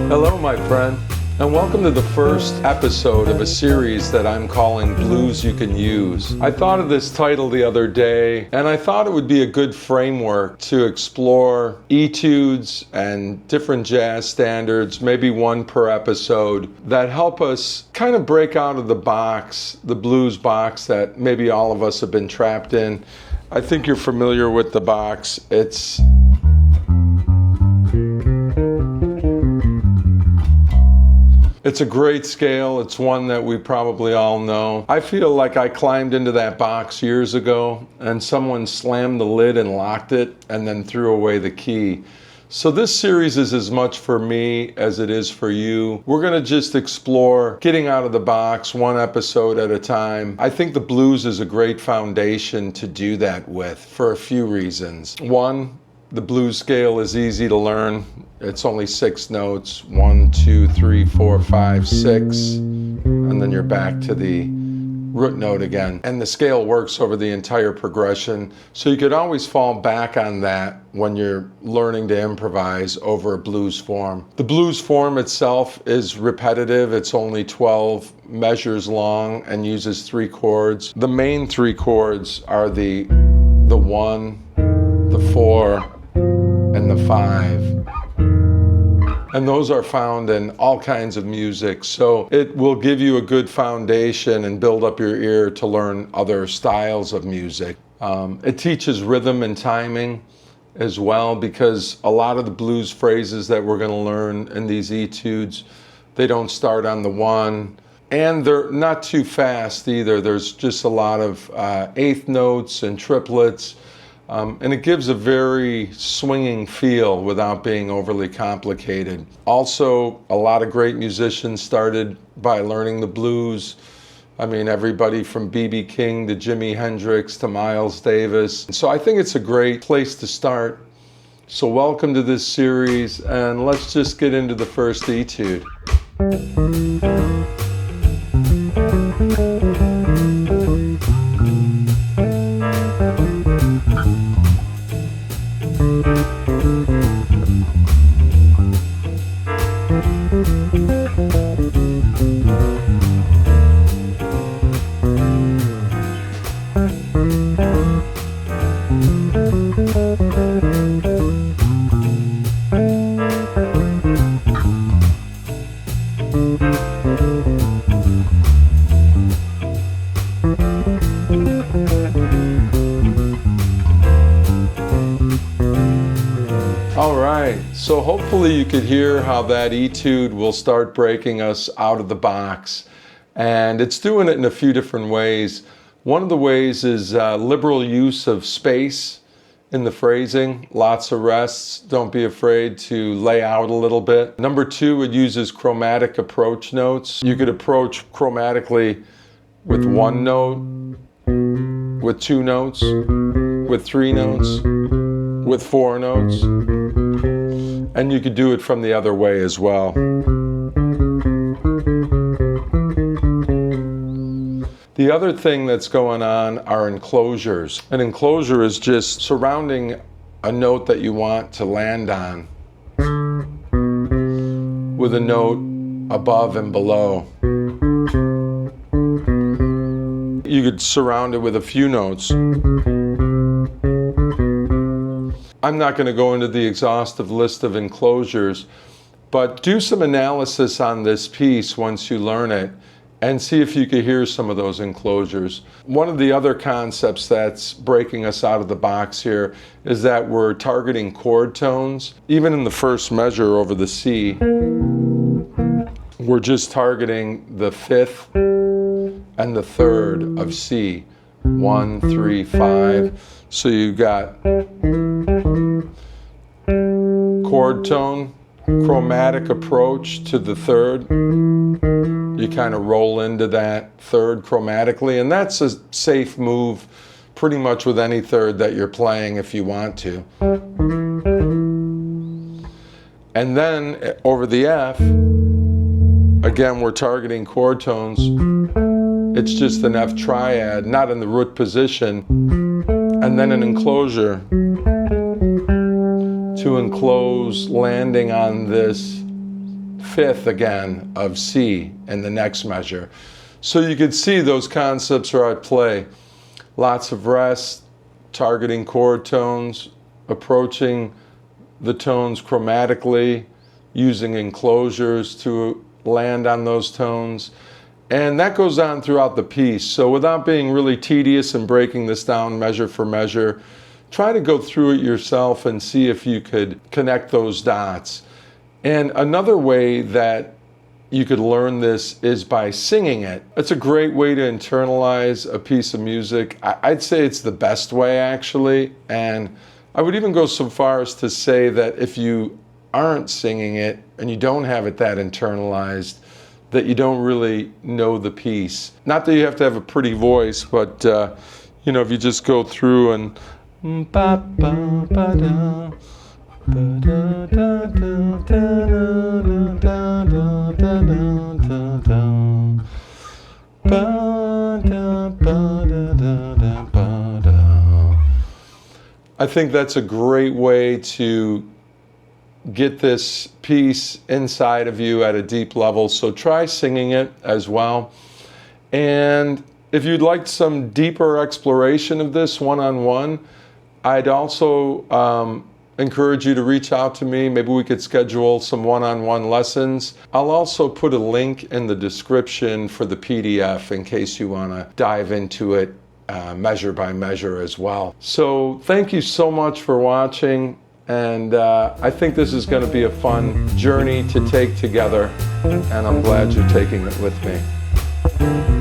Hello, my friend, and welcome to the first episode of a series that I'm calling Blues You Can Use. I thought of this title the other day, and I thought it would be a good framework to explore etudes and different jazz standards, maybe one per episode, that help us kind of break out of the box, the blues box that maybe all of us have been trapped in. I think you're familiar with the box. It's a great scale. It's one that we probably all know. I feel like I climbed into that box years ago and someone slammed the lid and locked it and then threw away the key. So this series is as much for me as it is for you. We're going to just explore getting out of the box one episode at a time. I think the blues is a great foundation to do that with for a few reasons. One, the blues scale is easy to learn. It's only 6 notes, 1, 2, 3, 4, 5, 6, and then you're back to the root note again. And the scale works over the entire progression, so you could always fall back on that when you're learning to improvise over a blues form. The blues form itself is repetitive. It's only 12 measures long and uses 3 chords. The main 3 chords are the 1, the 4, and the 5. And those are found in all kinds of music, so it will give you a good foundation and build up your ear to learn other styles of music. It teaches rhythm and timing as well, because a lot of the blues phrases that we're going to learn in these etudes, they don't start on the 1, and they're not too fast either. There's just a lot of eighth notes and triplets. And it gives a very swinging feel without being overly complicated. Also, a lot of great musicians started by learning the blues. I mean, everybody from B.B. King to Jimi Hendrix to Miles Davis. So I think it's a great place to start. So welcome to this series, and let's just get into the first etude. All right, so hopefully you could hear how that etude will start breaking us out of the box. And it's doing it in a few different ways. One of the ways is liberal use of space in the phrasing, lots of rests. Don't be afraid to lay out a little bit. Number 2, it uses chromatic approach notes. You could approach chromatically with 1 note, with 2 notes, with 3 notes, with 4 notes, and you could do it from the other way as well. The other thing that's going on are enclosures. An enclosure is just surrounding a note that you want to land on with a note above and below. You could surround it with a few notes. I'm not going to go into the exhaustive list of enclosures, but do some analysis on this piece once you learn it and see if you could hear some of those enclosures. One of the other concepts that's breaking us out of the box here is that we're targeting chord tones. Even in the first measure over the C, we're just targeting the 5th and the 3rd of C. 1, 3, 5. So you got chord tone, chromatic approach to the 3rd. You kind of roll into that 3rd chromatically, and that's a safe move pretty much with any 3rd that you're playing if you want to. And then over the F, again, we're targeting chord tones. It's just an F triad, not in the root position. And then an enclosure to enclose, landing on this fifth again of C in the next measure. So you can see those concepts are at play. Lots of rest, targeting chord tones, approaching the tones chromatically, using enclosures to land on those tones. And that goes on throughout the piece. So without being really tedious and breaking this down measure for measure, try to go through it yourself and see if you could connect those dots. And another way that you could learn this is by singing it. It's a great way to internalize a piece of music. I'd say it's the best way, actually. And I would even go so far as to say that if you aren't singing it and you don't have it that internalized, that you don't really know the piece. Not that you have to have a pretty voice, but you know, if you just go through and ba ba ba da. I think that's a great way to get this piece inside of you at a deep level. So try singing it as well. And if you'd like some deeper exploration of this one-on-one, I'd also encourage you to reach out to me. Maybe we could schedule some one-on-one lessons. I'll also put a link in the description for the PDF in case you want to dive into it measure by measure as well. So thank you so much for watching, and I think this is going to be a fun journey to take together, and I'm glad you're taking it with me.